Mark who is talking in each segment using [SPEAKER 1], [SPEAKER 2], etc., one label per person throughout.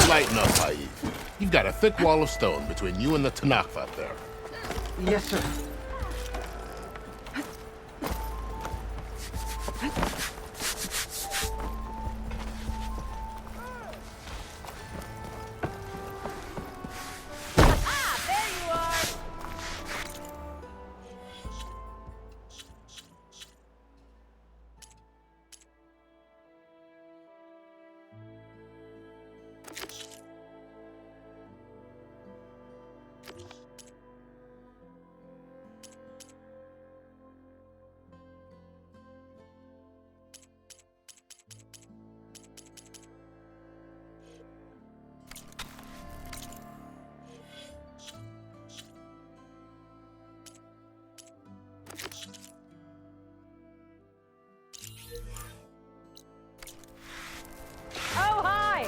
[SPEAKER 1] Lighten up, Haïv. You've got a thick wall of stone between you and the Tanakh out there.
[SPEAKER 2] Yes, sir.
[SPEAKER 3] Oh, hi!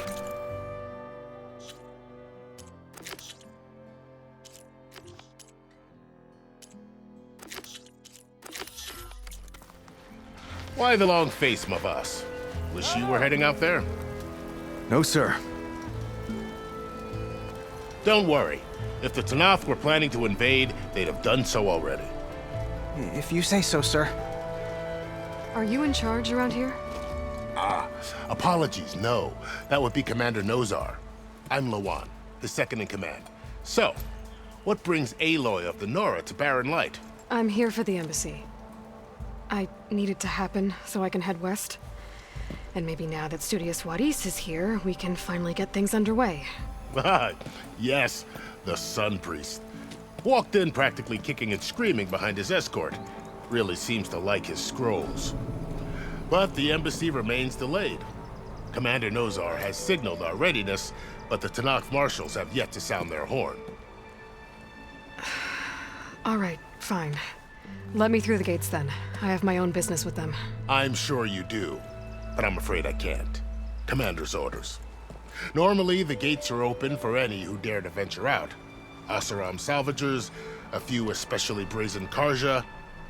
[SPEAKER 1] Why the long face, my boss? Wish you were heading out there?
[SPEAKER 4] No, sir.
[SPEAKER 1] Don't worry. If the Tanakh were planning to invade, they'd have done so already.
[SPEAKER 2] If you say so, sir.
[SPEAKER 5] Are you in charge around here?
[SPEAKER 1] Apologies, no. That would be Commander Nozar. I'm Lawan, his second in command. So, what brings Aloy of the Nora to Barren Light?
[SPEAKER 5] I'm here for the embassy. I need it to happen so I can head west. And maybe now that Studious Wadis is here, we can finally get things underway.
[SPEAKER 1] Yes, the Sun Priest. Walked in practically kicking and screaming behind his escort. Really seems to like his scrolls. But the embassy remains delayed. Commander Nozar has signaled our readiness, but the Tanakh marshals have yet to sound their horn.
[SPEAKER 5] All right, fine. Let me through the gates then. I have my own business with them.
[SPEAKER 1] I'm sure you do, but I'm afraid I can't. Commander's orders. Normally, the gates are open for any who dare to venture out. Asaram salvagers, a few especially brazen Karja,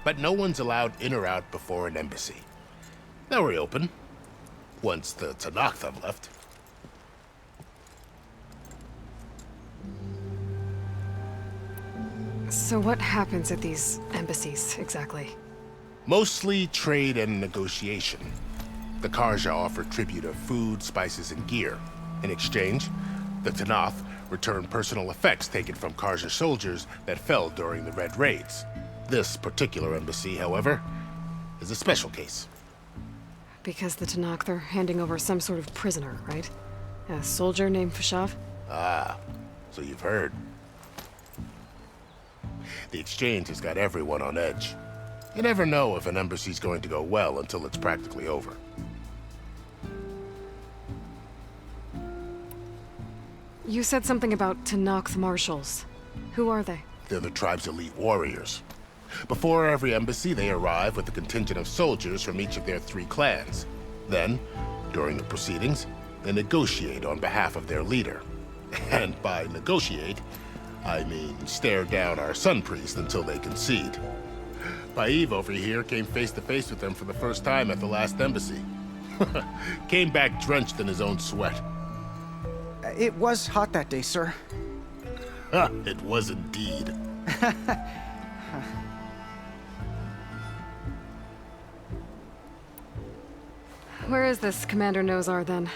[SPEAKER 1] but no one's allowed in or out before an embassy. They'll reopen, once the Tanakh have left.
[SPEAKER 5] So what happens at these embassies, exactly?
[SPEAKER 1] Mostly trade and negotiation. The Karja offer tribute of food, spices, and gear. In exchange, the Tanakh return personal effects taken from Karja soldiers that fell during the Red Raids. This particular embassy, however, is a special case.
[SPEAKER 5] Because the Tanakh, they're handing over some sort of prisoner, right? A soldier named Fashav?
[SPEAKER 1] Ah, so you've heard. The exchange has got everyone on edge. You never know if an embassy's going to go well until it's practically over.
[SPEAKER 5] You said something about Tanakh marshals. Who are they?
[SPEAKER 1] They're the tribe's elite warriors. Before every embassy, they arrive with a contingent of soldiers from each of their 3 clans. Then, during the proceedings, they negotiate on behalf of their leader. And by negotiate, I mean stare down our Sun Priest until they concede. Paev over here came face to face with them for the first time at the last embassy. Came back drenched in his own sweat.
[SPEAKER 2] It was hot that day, sir.
[SPEAKER 1] It was indeed.
[SPEAKER 5] Where is this Commander Nozar, then?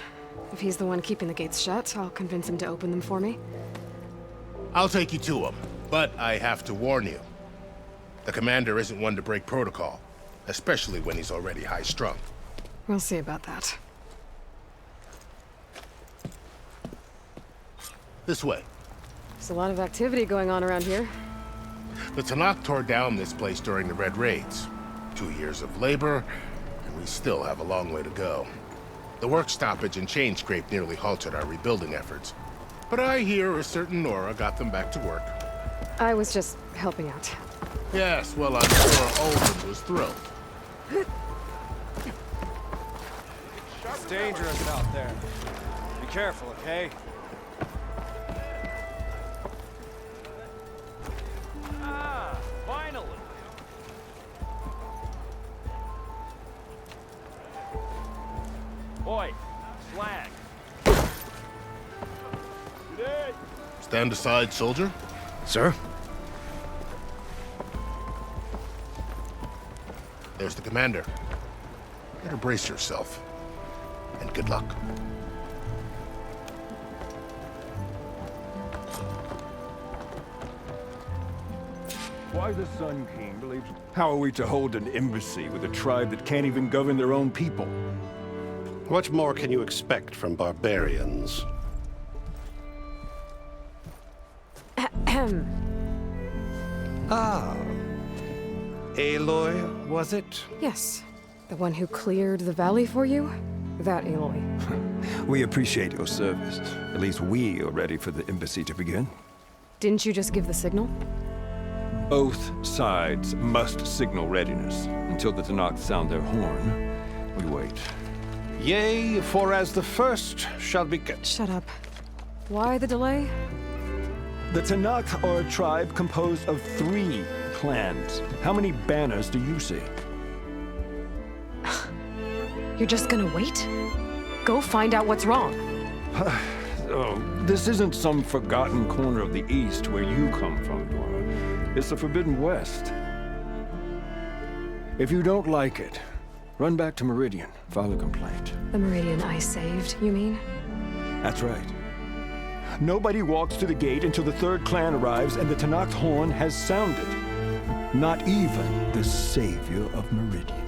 [SPEAKER 5] If he's the one keeping the gates shut, I'll convince him to open them for me.
[SPEAKER 1] I'll take you to him, but I have to warn you. The commander isn't one to break protocol, especially when he's already high-strung.
[SPEAKER 5] We'll see about that.
[SPEAKER 1] This way.
[SPEAKER 5] There's a lot of activity going on around here.
[SPEAKER 1] The Tanakh tore down this place during the Red Raids. 2 years of labor, and we still have a long way to go. The work stoppage and chain scrape nearly halted our rebuilding efforts. But I hear a certain Nora got them back to work.
[SPEAKER 5] I was just helping out.
[SPEAKER 1] Yes, well, I'm sure Olden was thrilled.
[SPEAKER 6] It's dangerous out there. Be careful, okay? Ah, finally! Boy, slag.
[SPEAKER 1] Stand aside, soldier.
[SPEAKER 4] Sir?
[SPEAKER 1] There's the commander. Better brace yourself. And good luck.
[SPEAKER 3] Why the Sun King believes... How are we to hold an embassy with a tribe that can't even govern their own people?
[SPEAKER 7] What more can you expect from barbarians? Ah. Aloy, was it?
[SPEAKER 5] Yes. The one who cleared the valley for you? That Aloy.
[SPEAKER 3] We appreciate your service. At least we are ready for the embassy to begin.
[SPEAKER 5] Didn't you just give the signal?
[SPEAKER 3] Both sides must signal readiness. Until the Tanakh sound their horn, we wait.
[SPEAKER 7] Yea, for as the first shall be...
[SPEAKER 5] Shut up. Why the delay?
[SPEAKER 3] The Tanakh are a tribe composed of 3 clans. How many banners do you see?
[SPEAKER 5] You're just gonna wait? Go find out what's wrong.
[SPEAKER 3] Oh, this isn't some forgotten corner of the East where you come from, Dora. It's the Forbidden West. If you don't like it, run back to Meridian, file a complaint.
[SPEAKER 5] The Meridian I saved, you mean?
[SPEAKER 3] That's right. Nobody walks to the gate until the 3rd clan arrives and the Tanakh's horn has sounded. Not even the savior of Meridian.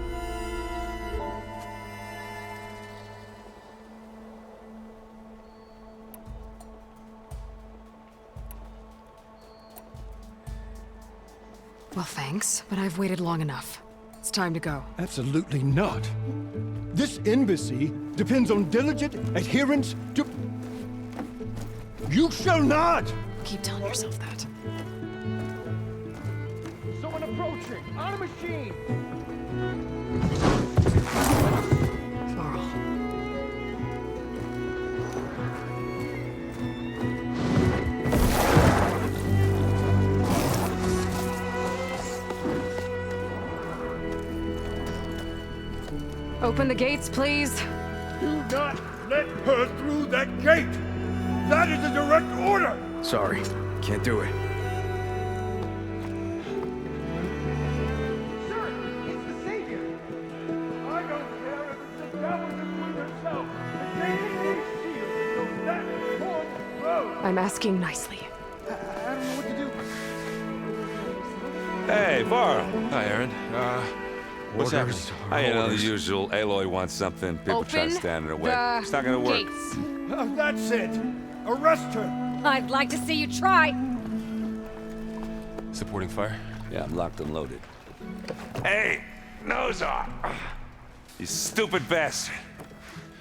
[SPEAKER 5] Well, thanks, but I've waited long enough. It's time to go.
[SPEAKER 3] Absolutely not. This embassy depends on diligent adherence to... You shall not!
[SPEAKER 5] Keep telling yourself that.
[SPEAKER 6] Someone approaching! On a machine!
[SPEAKER 5] Varl. Open the gates, please.
[SPEAKER 3] Do not let her through that gate! That is a direct order!
[SPEAKER 4] Sorry. Can't do it.
[SPEAKER 6] Sir, it's the Savior!
[SPEAKER 3] I don't care if it's the devil that put herself. The gate is sealed, so that horn blows!
[SPEAKER 5] I'm asking nicely.
[SPEAKER 2] I don't know what to do.
[SPEAKER 8] Hey, Varl.
[SPEAKER 9] Hi, Aaron. What's happening?
[SPEAKER 8] You know, the usual. Aloy wants something. People try to stand in her way.
[SPEAKER 10] the
[SPEAKER 8] It's not gonna work.
[SPEAKER 10] gates.
[SPEAKER 3] That's it! Arrest her!
[SPEAKER 10] I'd like to see you try.
[SPEAKER 9] Supporting fire?
[SPEAKER 8] Yeah, I'm locked and loaded. Hey, nose off! You stupid bastard.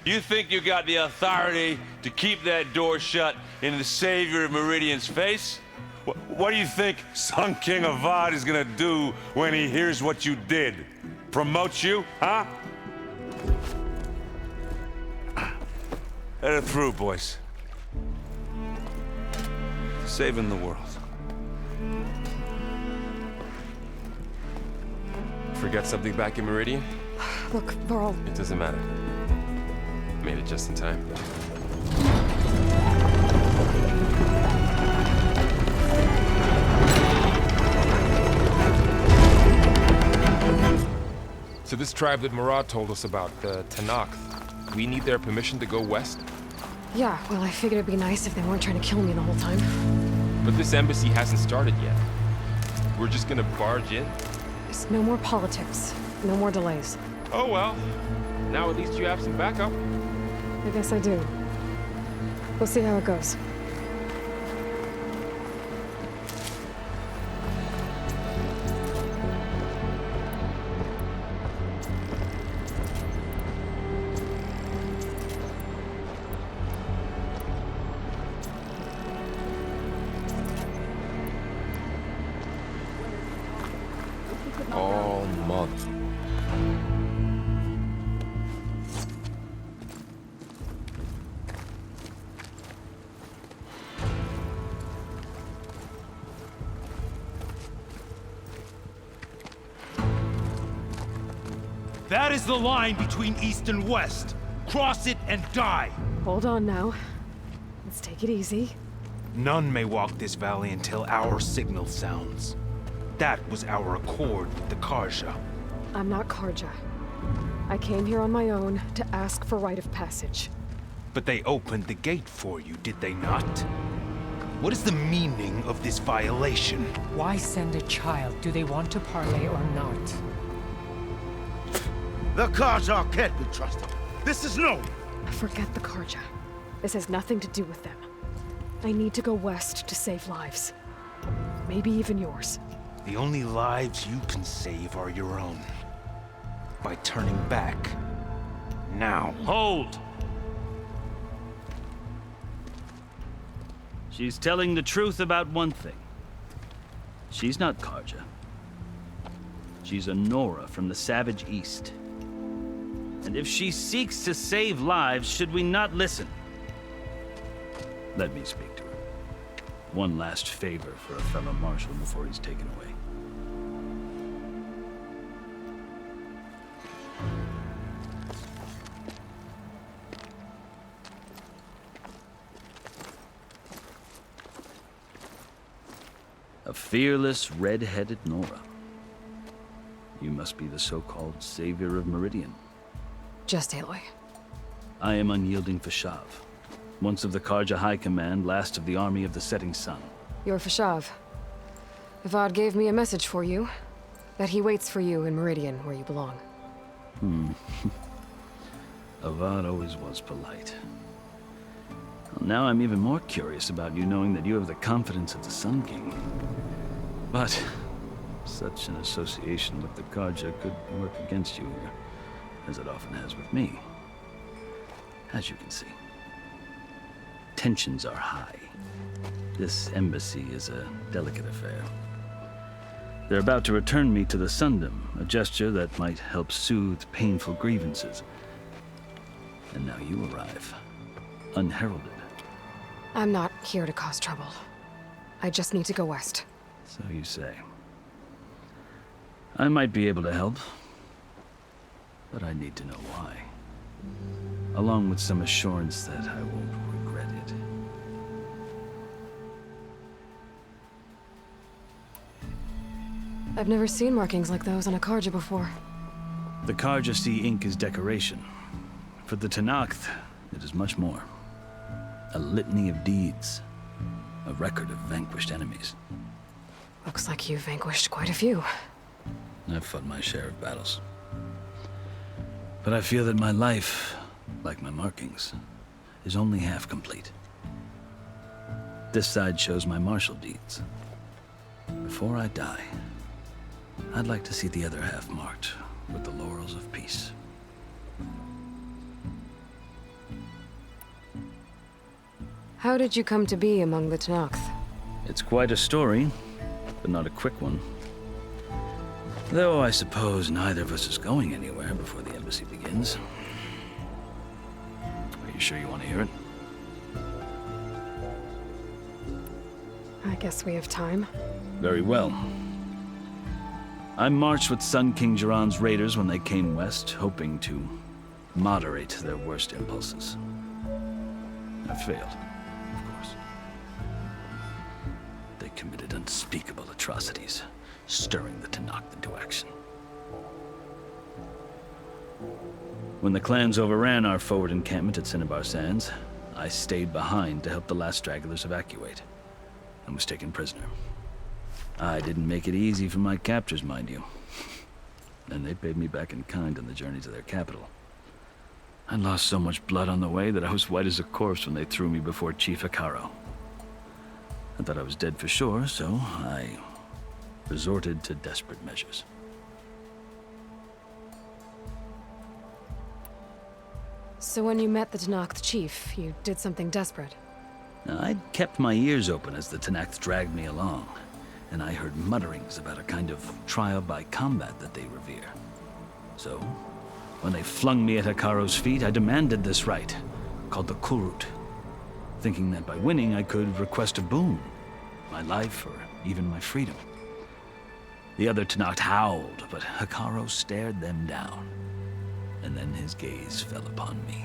[SPEAKER 8] You think you got the authority to keep that door shut in the savior of Meridian's face? What do you think Sun King Avad is gonna do when he hears what you did? Promote you, huh? Let her through, boys. Saving the world.
[SPEAKER 9] Forget something back in Meridian?
[SPEAKER 5] Look, Varl,
[SPEAKER 9] It doesn't matter. Made it just in time. So this tribe that Murad told us about, the Tanakh, we need their permission to go west?
[SPEAKER 5] yeah, well, I figured it'd be nice if they weren't trying to kill me the whole time.
[SPEAKER 9] But this embassy hasn't started yet. We're just gonna barge in?
[SPEAKER 5] There's no more politics. No more delays.
[SPEAKER 9] Oh well. Now at least you have some backup.
[SPEAKER 5] I guess I do. We'll see how it goes.
[SPEAKER 9] All month.
[SPEAKER 11] That is the line between East and West. Cross it and die.
[SPEAKER 5] Hold on now. Let's take it easy.
[SPEAKER 11] None may walk this valley until our signal sounds. That was our accord with the Karja.
[SPEAKER 5] I'm not Karja. I came here on my own to ask for rite of passage.
[SPEAKER 11] But they opened the gate for you, did they not? What is the meaning of this violation?
[SPEAKER 12] Why send a child? Do they want to parley or not?
[SPEAKER 6] The Karja can't be trusted. This is known.
[SPEAKER 5] Forget the Karja. This has nothing to do with them. I need to go west to save lives. Maybe even yours.
[SPEAKER 11] The only lives you can save are your own. By turning back. Now.
[SPEAKER 13] Hold! She's telling the truth about one thing. She's not Karja. She's a Nora from the Savage East. And if she seeks to save lives, should we not listen? Let me speak to her. One last favor for a fellow marshal before he's taken away. A fearless, red-headed Nora. You must be the so-called savior of Meridian.
[SPEAKER 5] Just Aloy.
[SPEAKER 13] I am unyielding Fashav, once of the Karja High Command, last of the army of the Setting Sun.
[SPEAKER 5] You're Fashav. Avad gave me a message for you. That he waits for you in Meridian, where you belong.
[SPEAKER 13] Avad always was polite. Well, now I'm even more curious about you knowing that you have the confidence of the Sun King. But such an association with the Karja could work against you here, as it often has with me. As you can see, tensions are high. This embassy is a delicate affair. They're about to return me to the Sundom, a gesture that might help soothe painful grievances. And now you arrive, unheralded.
[SPEAKER 5] I'm not here to cause trouble. I just need to go west.
[SPEAKER 13] So you say. I might be able to help, but I need to know why. Along with some assurance that I won't regret it.
[SPEAKER 5] I've never seen markings like those on a Karja before.
[SPEAKER 13] The Karja see ink as decoration. For the Tenakth, it is much more. A litany of deeds. A record of vanquished enemies.
[SPEAKER 5] Looks like you've vanquished quite a few.
[SPEAKER 13] I've fought my share of battles. But I feel that my life, like my markings, is only half complete. This side shows my martial deeds. Before I die, I'd like to see the other half marked with the laurels of peace.
[SPEAKER 5] How did you come to be among the Tenakth?
[SPEAKER 13] It's quite a story, but not a quick one. Though I suppose neither of us is going anywhere before the embassy begins. Are you sure you want to hear it?
[SPEAKER 5] I guess we have time.
[SPEAKER 13] Very well. I marched with Sun King Jiran's raiders when they came west, hoping to moderate their worst impulses. I failed, of course. They committed unspeakable atrocities, stirring the Tenakth into action. When the clans overran our forward encampment at Cinnabar Sands, I stayed behind to help the last stragglers evacuate, and was taken prisoner. I didn't make it easy for my captors, mind you. And they paid me back in kind on the journey to their capital. I lost so much blood on the way that I was white as a corpse when they threw me before Chief Hikaro. I thought I was dead for sure, so I resorted to desperate measures.
[SPEAKER 5] So when you met the Tenakth chief, you did something desperate?
[SPEAKER 13] I'd kept my ears open as the Tenakth dragged me along, and I heard mutterings about a kind of trial by combat that they revere. So, when they flung me at Hikaro's feet, I demanded this rite, called the Kurut, thinking that by winning I could request a boon, my life or even my freedom. The other Tenakth howled, but Hikaro stared them down, and then his gaze fell upon me.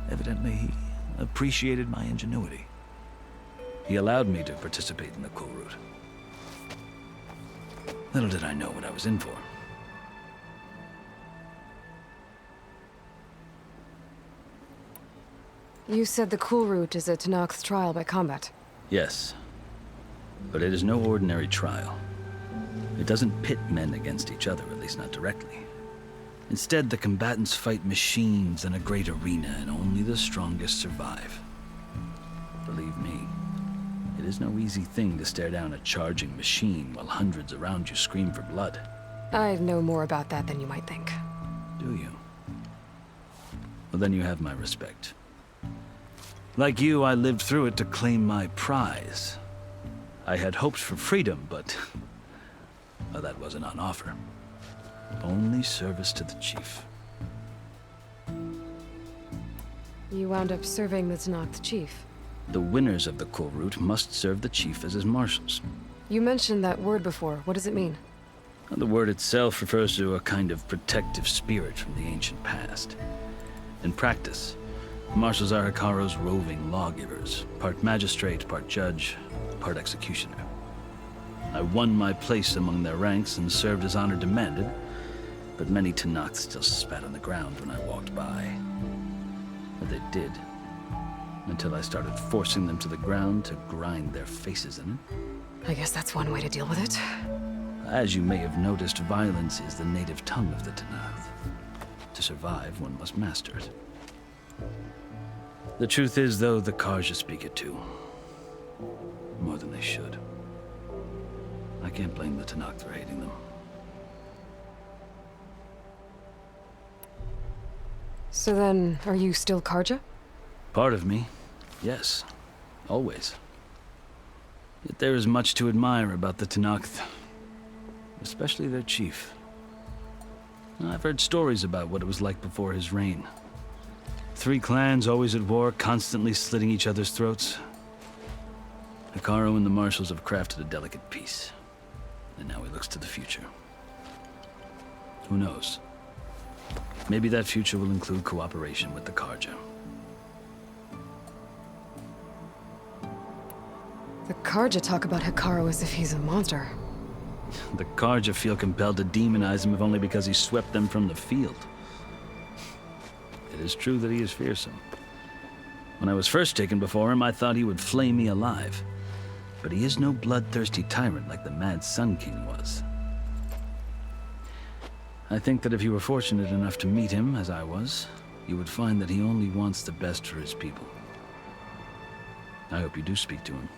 [SPEAKER 13] Evidently, he appreciated my ingenuity. He allowed me to participate in the cool route. Little did I know what I was in for.
[SPEAKER 5] You said the cool route is a Tenakth's trial by combat.
[SPEAKER 13] Yes. But it is no ordinary trial. It doesn't pit men against each other, at least not directly. Instead, the combatants fight machines in a great arena, and only the strongest survive. Believe me, it is no easy thing to stare down a charging machine while hundreds around you scream for blood.
[SPEAKER 5] I know more about that than you might think.
[SPEAKER 13] Do you? Well, then you have my respect. Like you, I lived through it to claim my prize. I had hoped for freedom, but well, that wasn't on offer. Only service to the chief.
[SPEAKER 5] You wound up serving the Tenakth chief.
[SPEAKER 13] The winners of the cool route must serve the chief as his marshals.
[SPEAKER 5] You mentioned that word before. What does it mean?
[SPEAKER 13] The word itself refers to a kind of protective spirit from the ancient past. In practice, marshals are Hikaru's roving lawgivers, part magistrate, part judge, part executioner. I won my place among their ranks and served as honor demanded, but many Tenakths still spat on the ground when I walked by. But they did, until I started forcing them to the ground to grind their faces in it.
[SPEAKER 5] I guess that's one way to deal with it.
[SPEAKER 13] As you may have noticed, violence is the native tongue of the Tenakth. To survive, one must master it. The truth is, though, the Karja speak it too. More than they should. I can't blame the Tenakth for hating them.
[SPEAKER 5] So then, are you still Karja?
[SPEAKER 13] Part of me, yes. Always. Yet there is much to admire about the Tenakth. Especially their chief. I've heard stories about what it was like before his reign. 3 clans always at war, constantly slitting each other's throats. Hikaru and the marshals have crafted a delicate peace. And now he looks to the future. Who knows? Maybe that future will include cooperation with the Karja.
[SPEAKER 5] The Karja talk about Hikaru as if he's a monster.
[SPEAKER 13] The Karja feel compelled to demonize him if only because he swept them from the field. It is true that he is fearsome. When I was first taken before him, I thought he would flay me alive. But he is no bloodthirsty tyrant like the Mad Sun King was. I think that if you were fortunate enough to meet him, as I was, you would find that he only wants the best for his people. I hope you do speak to him.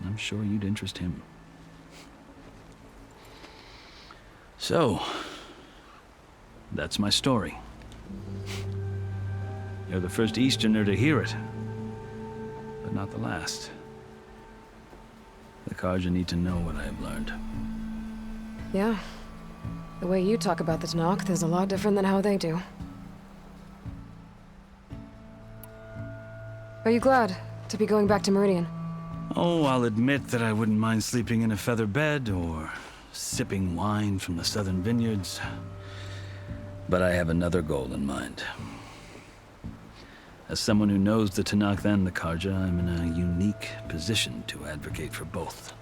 [SPEAKER 13] I'm sure you'd interest him. So, that's my story. You're the first Easterner to hear it, but not the last. The Karja need to know what I have learned.
[SPEAKER 5] Yeah. The way you talk about the Tenakth is a lot different than how they do. Are you glad to be going back to Meridian?
[SPEAKER 13] Oh, I'll admit that I wouldn't mind sleeping in a feather bed or sipping wine from the southern vineyards. But I have another goal in mind. As someone who knows the Tenakth and the Karja, I'm in a unique position to advocate for both.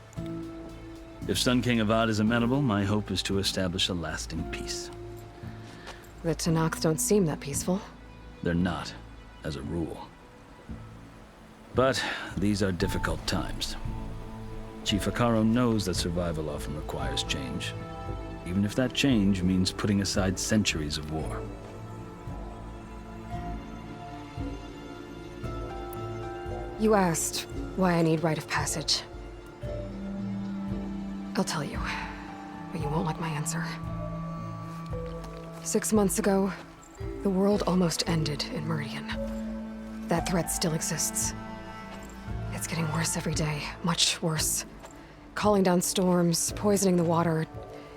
[SPEAKER 13] If Sun King Avad is amenable, my hope is to establish a lasting peace.
[SPEAKER 5] The Tenakth don't seem that peaceful.
[SPEAKER 13] They're not, as a rule. But these are difficult times. Chief Hikaru knows that survival often requires change, even if that change means putting aside centuries of war.
[SPEAKER 5] You asked why I need rite of passage. I'll tell you, but you won't like my answer. 6 months ago, the world almost ended in Meridian. That threat still exists. It's getting worse every day, much worse. Calling down storms, poisoning the water,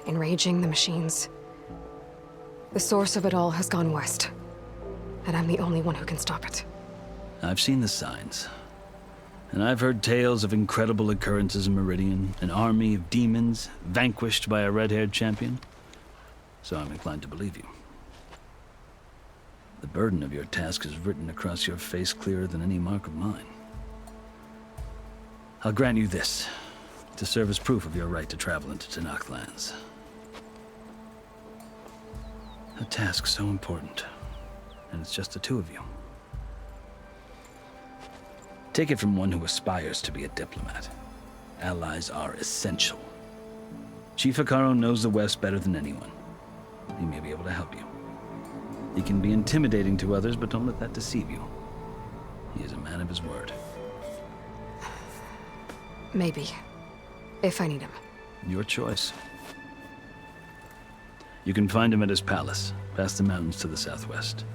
[SPEAKER 5] enraging the machines. The source of it all has gone west, and I'm the only one who can stop it.
[SPEAKER 13] I've seen the signs. And I've heard tales of incredible occurrences in Meridian, an army of demons vanquished by a red-haired champion. So I'm inclined to believe you. The burden of your task is written across your face clearer than any mark of mine. I'll grant you this, to serve as proof of your right to travel into Tanakh lands. A task so important, and it's just the two of you. Take it from one who aspires to be a diplomat. Allies are essential. Chief Hikaru knows the West better than anyone. He may be able to help you. He can be intimidating to others, but don't let that deceive you. He is a man of his word.
[SPEAKER 5] Maybe. If I need him.
[SPEAKER 13] Your choice. You can find him at his palace, past the mountains to the southwest.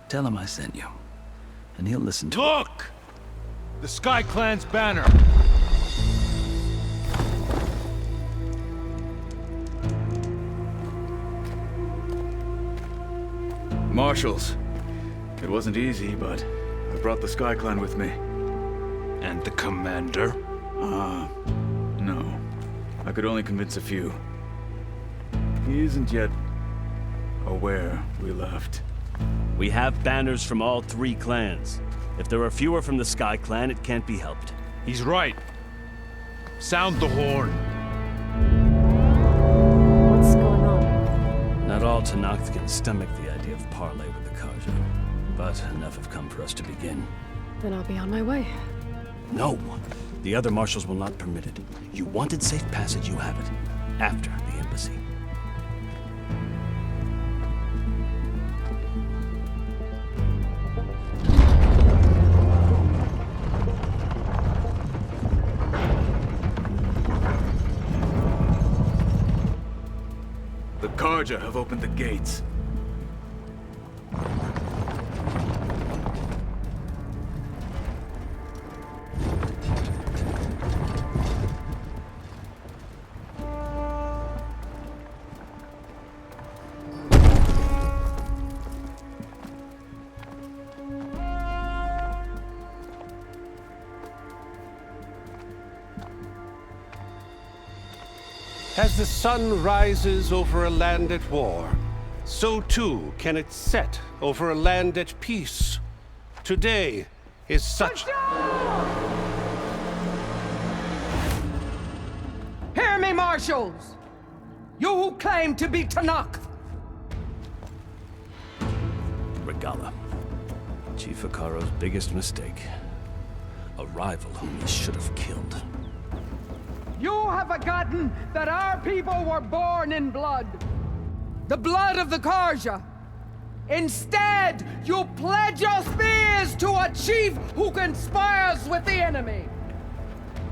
[SPEAKER 13] Tell him I sent you, and he'll listen to it.
[SPEAKER 11] Look! The Sky Clan's banner!
[SPEAKER 4] Marshals. It wasn't easy, but I brought the Sky Clan with me.
[SPEAKER 11] And the commander?
[SPEAKER 4] No. I could only convince a few. He isn't yet aware we left.
[SPEAKER 14] We have banners from all 3 clans. If there are fewer from the Sky Clan, it can't be helped.
[SPEAKER 11] He's right. Sound the horn.
[SPEAKER 5] What's going on?
[SPEAKER 14] Not all Tanakh can stomach the idea of parley with the Karja, but enough have come for us to begin.
[SPEAKER 5] Then I'll be on my way.
[SPEAKER 14] No! The other marshals will not permit it. You wanted safe passage, you have it. After the embassy.
[SPEAKER 4] The Karja have opened the gates.
[SPEAKER 7] As the sun rises over a land at war, so too can it set over a land at peace. Today is such...
[SPEAKER 15] Hear me, marshals! You who claim to be Tanakh!
[SPEAKER 14] Regalla. Chief Hikaru's biggest mistake. A rival whom he should have killed.
[SPEAKER 15] You have forgotten that our people were born in blood. The blood of the Karja. Instead, you pledge your spears to a chief who conspires with the enemy.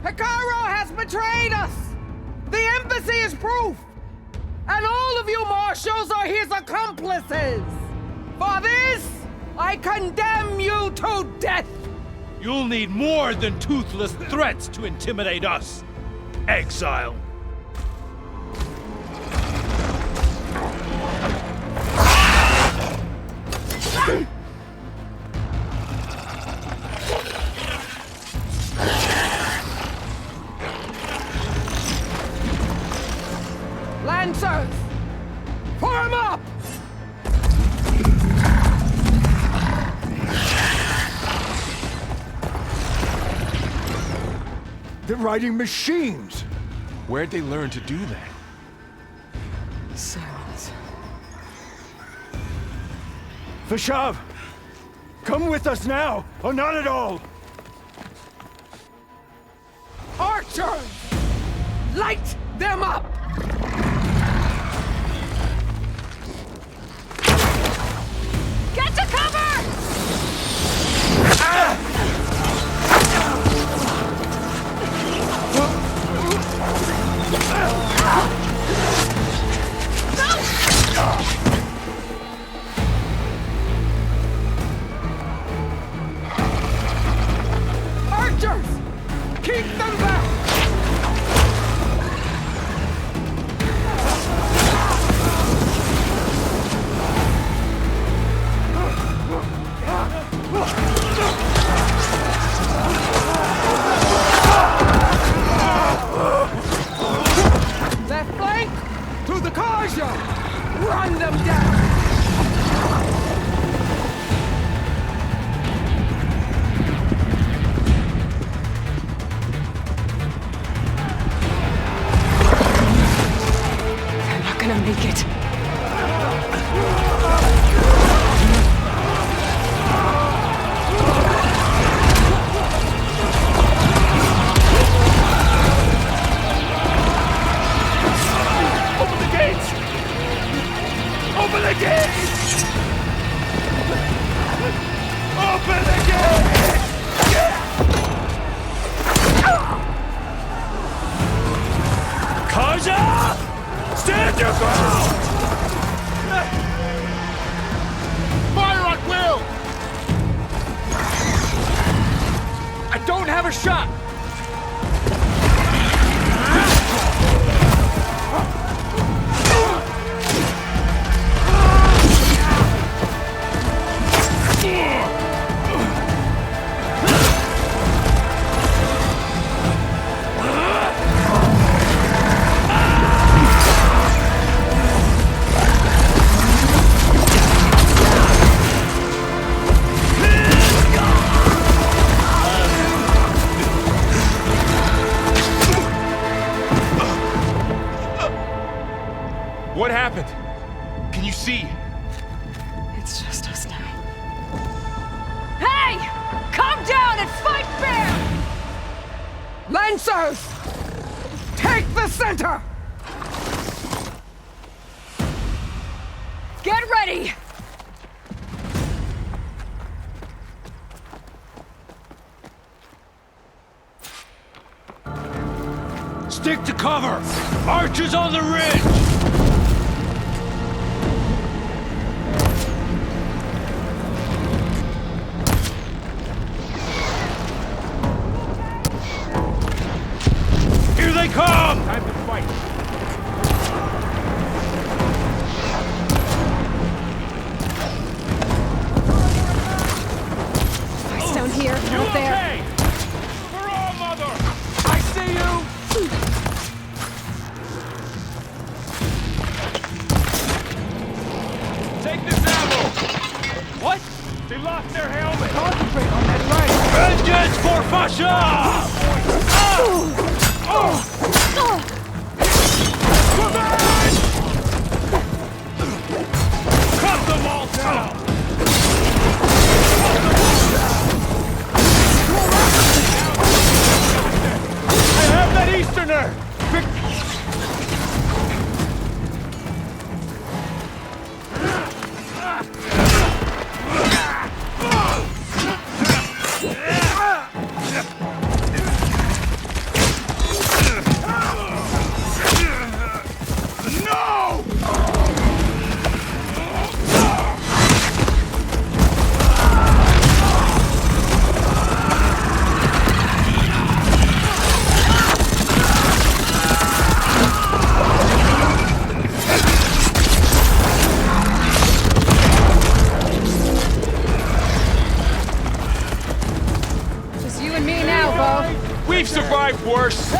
[SPEAKER 15] Hikaru has betrayed us! The embassy is proof! And all of you marshals are his accomplices! For this, I condemn you to death!
[SPEAKER 11] You'll need more than toothless threats to intimidate us! Exile!
[SPEAKER 15] Lancers! Form up!
[SPEAKER 3] They're riding machines!
[SPEAKER 11] Where'd they learn to do that?
[SPEAKER 5] Silence.
[SPEAKER 3] Vashav! Come with us now, or not at all!
[SPEAKER 15] Archers! Light them up!
[SPEAKER 10] Get to cover!
[SPEAKER 15] Archers! Keep them back! Left flank! To the Karja! Run them down!
[SPEAKER 10] make it.
[SPEAKER 6] Open the gates! Open the gates! Open the gates!
[SPEAKER 14] Karja! Stand your ground!
[SPEAKER 6] Fire at will!
[SPEAKER 14] I don't have a shot!
[SPEAKER 9] What happened? Can you see?
[SPEAKER 5] It's just us now.
[SPEAKER 10] Hey! Calm down and fight fair!
[SPEAKER 15] Lancers! Take the center!
[SPEAKER 10] Get ready!
[SPEAKER 14] Stick to cover! Archers on the ridge! Here they come!
[SPEAKER 9] Time to fight.
[SPEAKER 5] Fights down here, out there.
[SPEAKER 9] For all, mother! I see you! Take this ammo! What? They lost their helmet!
[SPEAKER 15] Concentrate on that right!
[SPEAKER 14] Vengeance for Fasha! Cut them all down!
[SPEAKER 6] I have that Easterner!
[SPEAKER 5] Just you and me now, Bo.
[SPEAKER 9] We've survived worse!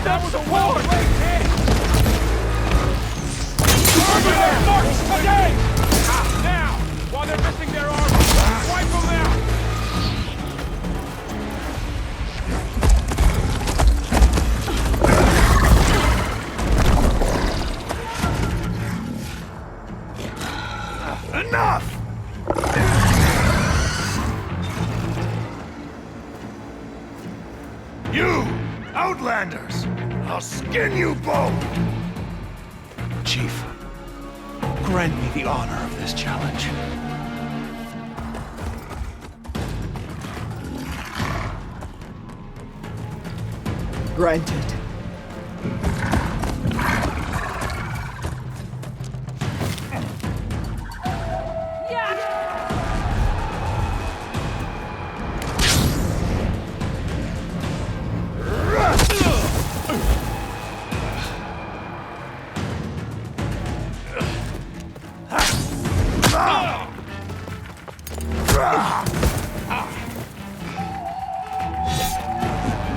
[SPEAKER 6] That was a well-played hit!
[SPEAKER 9] Again! Now! While they're missing their armor, wipe them out!
[SPEAKER 6] Enough! You! Outlanders! I'll skin you both!
[SPEAKER 11] Chief, grant me the honor of this challenge.
[SPEAKER 15] Granted.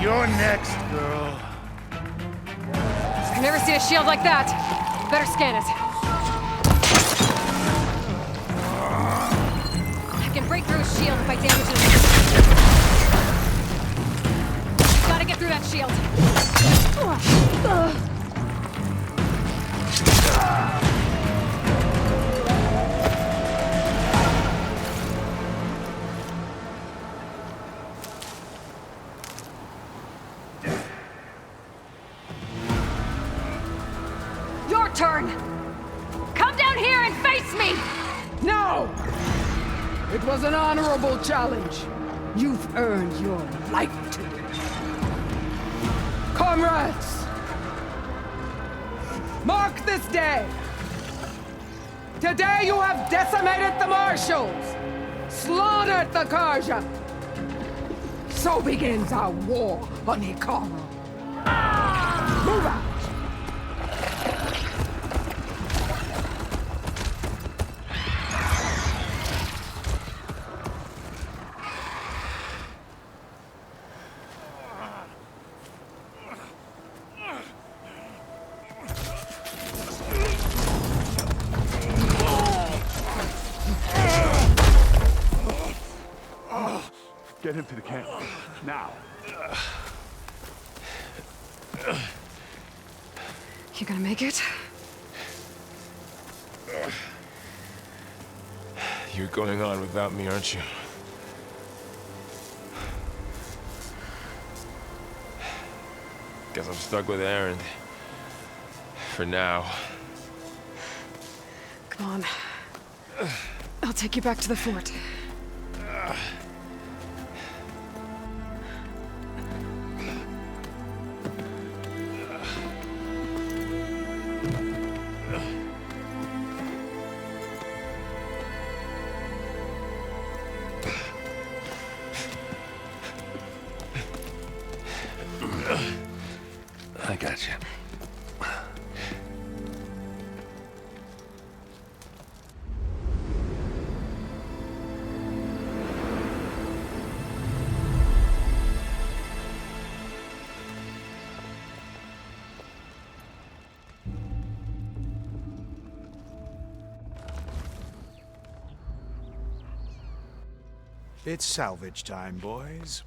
[SPEAKER 6] You're next, girl.
[SPEAKER 5] I've never seen a shield like that. Better scan it. I can break through his shield if I damage it. Gotta get through that shield.
[SPEAKER 10] Your turn! Come down here and face me!
[SPEAKER 15] No! It was an honorable challenge. You've earned your life today. Comrades! Mark this day! Today you have decimated the Marshals! Slaughtered the Karja! So begins our war on Ikara. Move out!
[SPEAKER 6] Get him to the camp. Now.
[SPEAKER 5] You gonna make it?
[SPEAKER 9] You're going on without me, aren't you? Guess I'm stuck with Aaron. For now.
[SPEAKER 5] Come on. I'll take you back to the fort.
[SPEAKER 11] I got you.
[SPEAKER 6] It's salvage time, boys.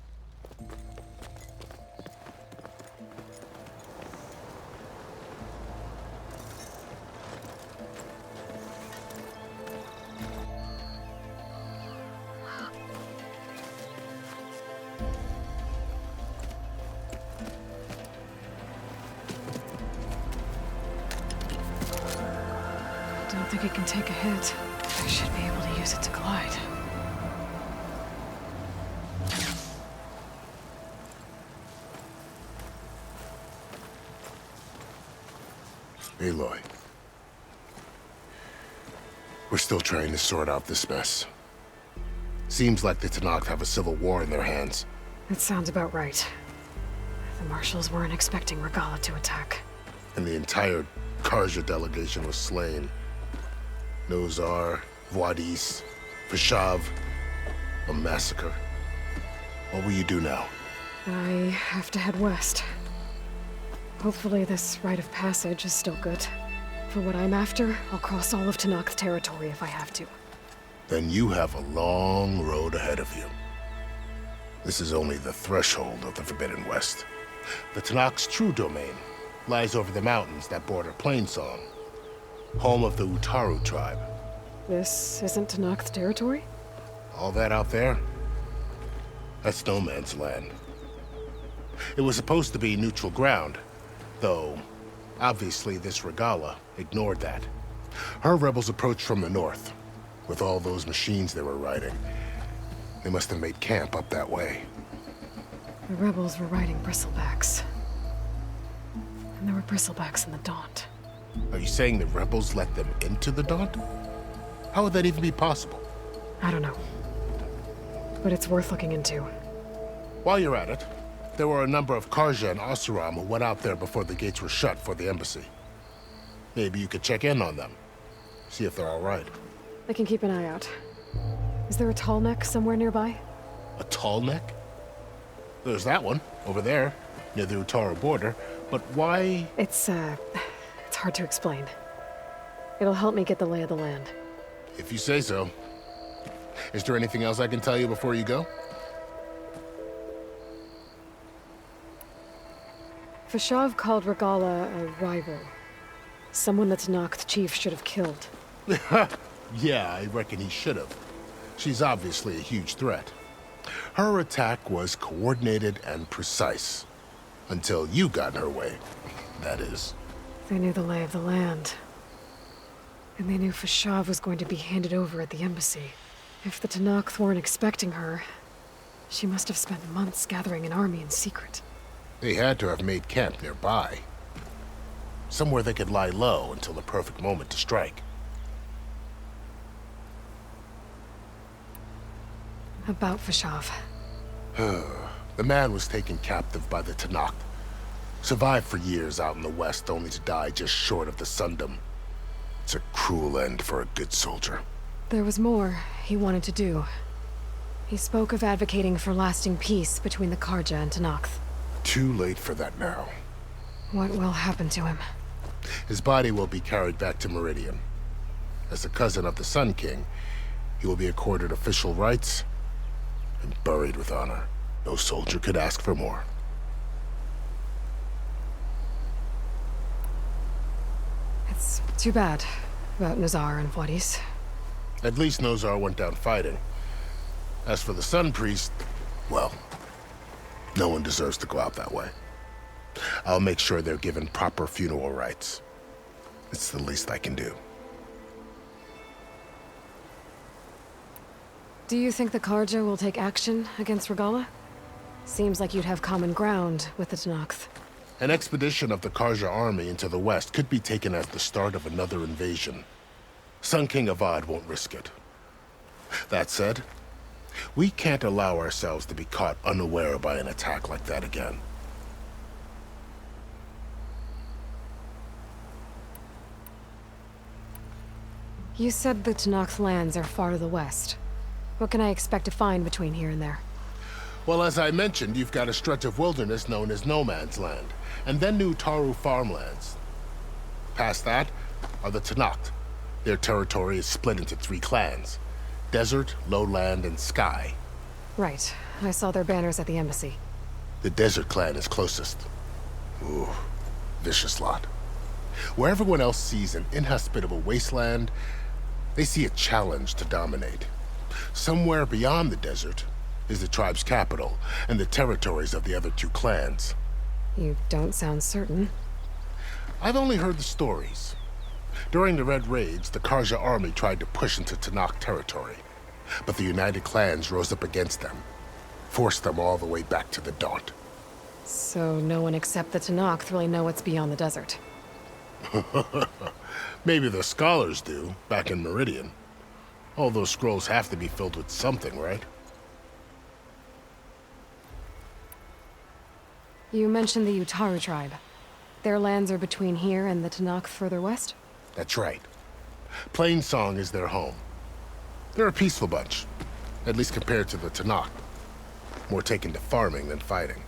[SPEAKER 5] Don't think it can take a hit. I should be able to use it to glide.
[SPEAKER 1] Aloy. We're still trying to sort out this mess. Seems like the Tenakth have a civil war in their hands.
[SPEAKER 5] That sounds about right. The Marshals weren't expecting Regalla to attack.
[SPEAKER 1] And the entire Karja delegation was slain. Nozar, Voidis, Vishav. A massacre. What will you do now?
[SPEAKER 5] I have to head west. Hopefully this rite of passage is still good. For what I'm after, I'll cross all of Tenakth territory if I have to.
[SPEAKER 1] Then you have a long road ahead of you. This is only the threshold of the Forbidden West. The Tenakth's true domain lies over the mountains that border Plainsong, home of the Utaru tribe.
[SPEAKER 5] This isn't Tenakth territory?
[SPEAKER 1] All that out there? That's no man's land. It was supposed to be neutral ground, though obviously this Regalla ignored that. Her rebels approached from the north, with all those machines they were riding. They must have made camp up that way.
[SPEAKER 5] The rebels were riding bristlebacks. And there were bristlebacks in the Daunt.
[SPEAKER 1] Are you saying the rebels let them into the Daunt? How would that even be possible?
[SPEAKER 5] I don't know. But it's worth looking into.
[SPEAKER 1] While you're at it, there were a number of Karja and Oseram who went out there before the gates were shut for the embassy. Maybe you could check in on them. See if they're all right.
[SPEAKER 5] I can keep an eye out. Is there a tall neck somewhere nearby?
[SPEAKER 1] A tall neck? There's that one, over there, near the Utaru border. But why?
[SPEAKER 5] It's hard to explain. It'll help me get the lay of the land.
[SPEAKER 1] If you say so. Is there anything else I can tell you before you go?
[SPEAKER 5] Fashav called Regalla a rival. Someone that Tanakh chief should have killed.
[SPEAKER 1] Yeah, I reckon he should have. She's obviously a huge threat. Her attack was coordinated and precise. Until you got in her way, that is.
[SPEAKER 5] They knew the lay of the land. And they knew Fashav was going to be handed over at the embassy. If the Tanakh weren't expecting her, she must have spent months gathering an army in secret.
[SPEAKER 1] They had to have made camp nearby. Somewhere they could lie low until the perfect moment to strike.
[SPEAKER 5] About Fashav.
[SPEAKER 1] The man was taken captive by the Tanakh. Survived for years out in the west, only to die just short of the Sundom. It's a cruel end for a good soldier.
[SPEAKER 5] There was more he wanted to do. He spoke of advocating for lasting peace between the Karja and Tanakh.
[SPEAKER 1] Too late for that now.
[SPEAKER 5] What will happen to him?
[SPEAKER 1] His body will be carried back to Meridian. As a cousin of the Sun King, he will be accorded official rights and buried with honor. No soldier could ask for more.
[SPEAKER 5] It's too bad about Nazar and Wadis.
[SPEAKER 1] At least Nozar went down fighting. As for the Sun Priest, well, no one deserves to go out that way. I'll make sure they're given proper funeral rites. It's the least I can do.
[SPEAKER 5] Do you think the Karja will take action against Regalla? Seems like you'd have common ground with the Tanakh.
[SPEAKER 1] An expedition of the Karja army into the west could be taken as the start of another invasion. Sun King Avad won't risk it. That said, we can't allow ourselves to be caught unaware by an attack like that again.
[SPEAKER 5] You said the Tanakh lands are far to the west. What can I expect to find between here and there?
[SPEAKER 1] Well, as I mentioned, you've got a stretch of wilderness known as No Man's Land, and then New Taru farmlands. Past that are the Tanakh. Their territory is split into 3 clans: Desert, Lowland, and Sky.
[SPEAKER 5] Right. I saw their banners at the embassy.
[SPEAKER 1] The Desert clan is closest. Ooh, vicious lot. Where everyone else sees an inhospitable wasteland, they see a challenge to dominate. Somewhere beyond the desert is the tribe's capital and the territories of the other 2 clans.
[SPEAKER 5] You don't sound certain.
[SPEAKER 1] I've only heard the stories. During the Red Raids, the Karja army tried to push into Tanakh territory, but the United Clans rose up against them, forced them all the way back to the Daunt.
[SPEAKER 5] So no one except the Tanakh really know what's beyond the desert.
[SPEAKER 1] Maybe the scholars do, back in Meridian. All those scrolls have to be filled with something, right?
[SPEAKER 5] You mentioned the Utaru tribe. Their lands are between here and the Tanakh further west?
[SPEAKER 1] That's right. Plainsong is their home. They're a peaceful bunch, at least compared to the Tanakh. More taken to farming than fighting.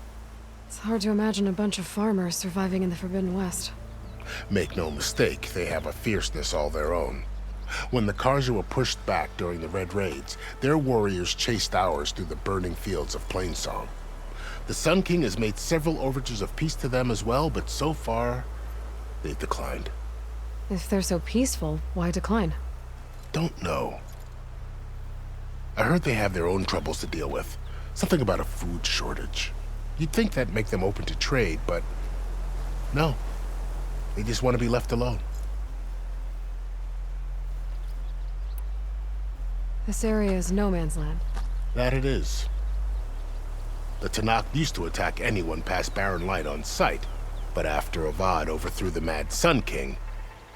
[SPEAKER 5] It's hard to imagine a bunch of farmers surviving in the Forbidden West.
[SPEAKER 1] Make no mistake, they have a fierceness all their own. When the Karja were pushed back during the Red Raids, their warriors chased ours through the burning fields of Plainsong. The Sun King has made several overtures of peace to them as well, but so far, they've declined.
[SPEAKER 5] If they're so peaceful, why decline?
[SPEAKER 1] Don't know. I heard they have their own troubles to deal with. Something about a food shortage. You'd think that'd make them open to trade, but no. They just want to be left alone.
[SPEAKER 5] This area is no man's land.
[SPEAKER 1] That it is. The Tanakh used to attack anyone past Barren Light on sight, but after Avad overthrew the Mad Sun King,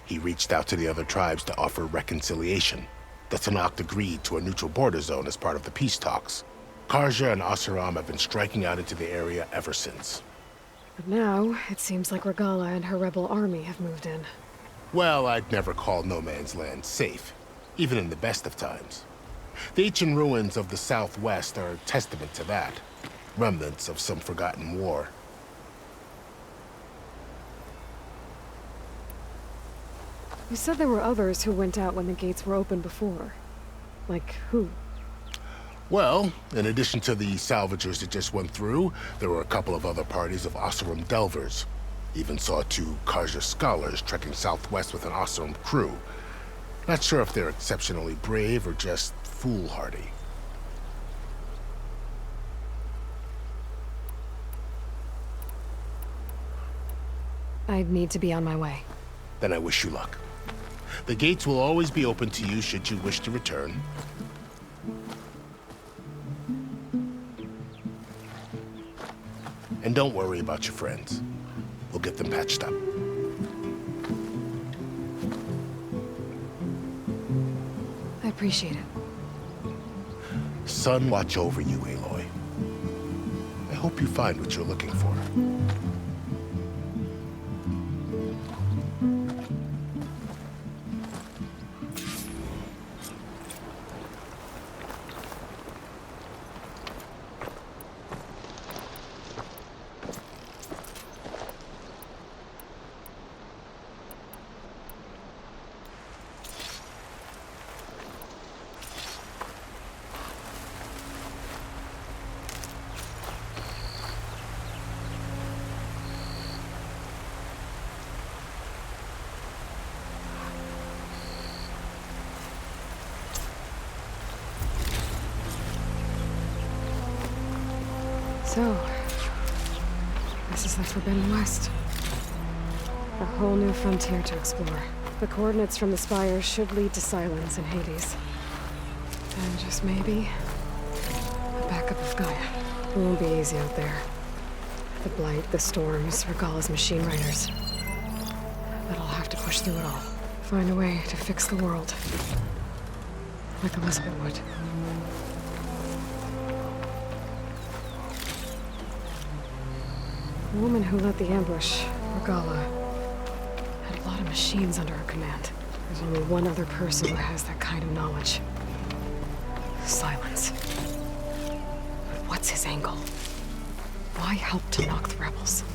[SPEAKER 1] he reached out to the other tribes to offer reconciliation. The Tanakh agreed to a neutral border zone as part of the peace talks. Karja and Asuram have been striking out into the area ever since.
[SPEAKER 5] But now, it seems like Regalla and her rebel army have moved in.
[SPEAKER 1] Well, I'd never call No Man's Land safe, even in the best of times. The ancient ruins of the Southwest are a testament to that. remnants of some forgotten war.
[SPEAKER 5] You said there were others who went out when the gates were open before. Like who?
[SPEAKER 1] Well, in addition to the salvagers that just went through, there were a couple of other parties of Oseram delvers. Even saw 2 Karja scholars trekking southwest with an Oseram crew. Not sure if they're exceptionally brave or just foolhardy.
[SPEAKER 5] I need to be on my way.
[SPEAKER 1] Then I wish you luck. The gates will always be open to you should you wish to return. And don't worry about your friends. We'll get them patched up.
[SPEAKER 5] I appreciate it.
[SPEAKER 1] Sun watch over you, Aloy. I hope you find what you're looking for.
[SPEAKER 5] So, this is the Forbidden West. A whole new frontier to explore. The coordinates from the spires should lead to Silence and Hades. And just maybe, a backup of Gaia. It won't be easy out there. The Blight, the Storms, Regalla's machine riders. But I'll have to push through it all. Find a way to fix the world. Like Elizabeth would. The woman who led the ambush, Regalla, had a lot of machines under her command. There's only one other person who has that kind of knowledge. Silence. But what's his angle? Why help to knock the rebels?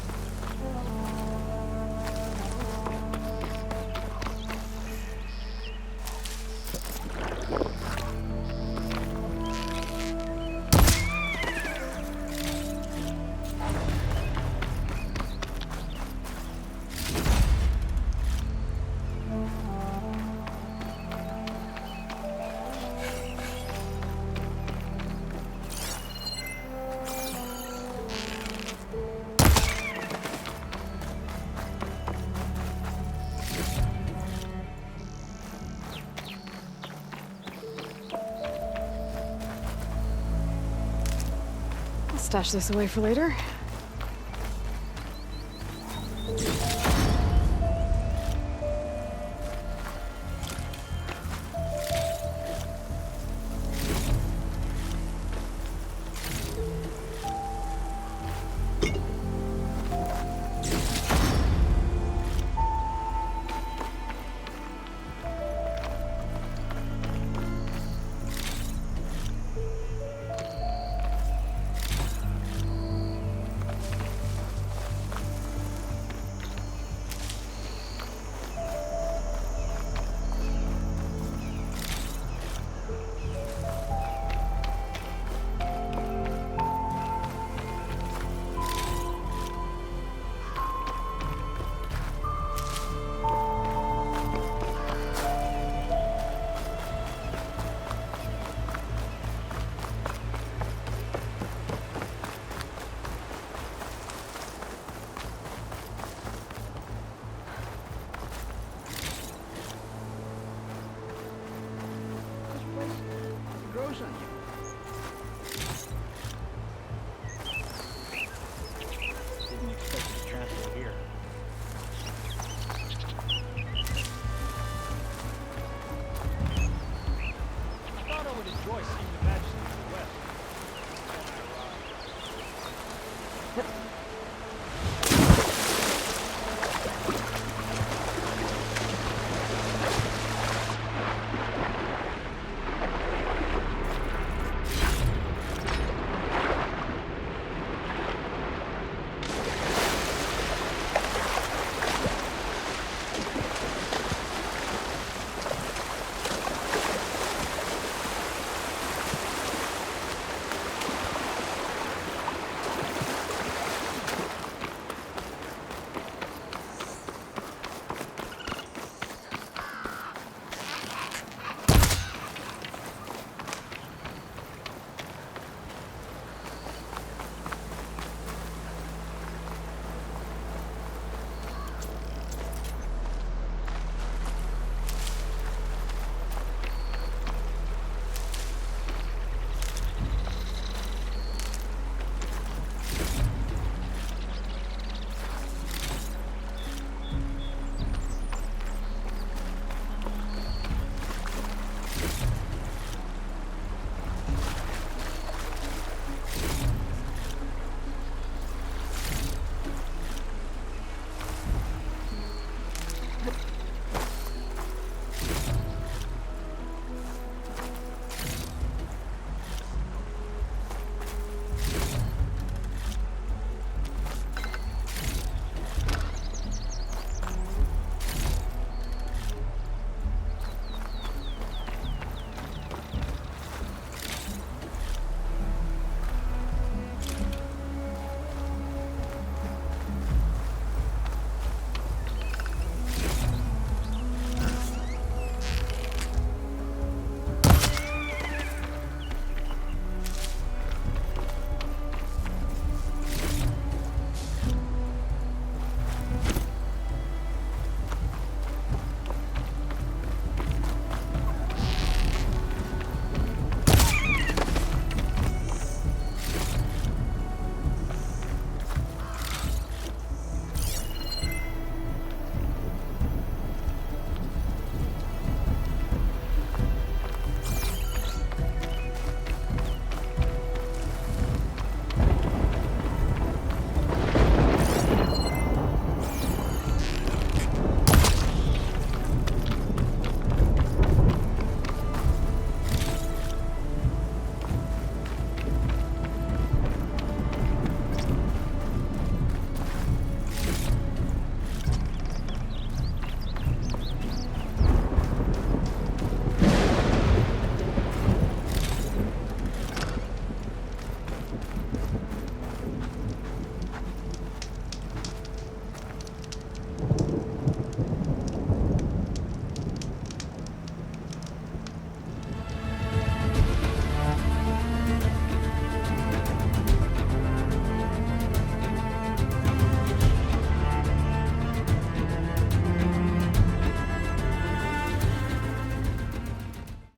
[SPEAKER 5] Stash this away for later.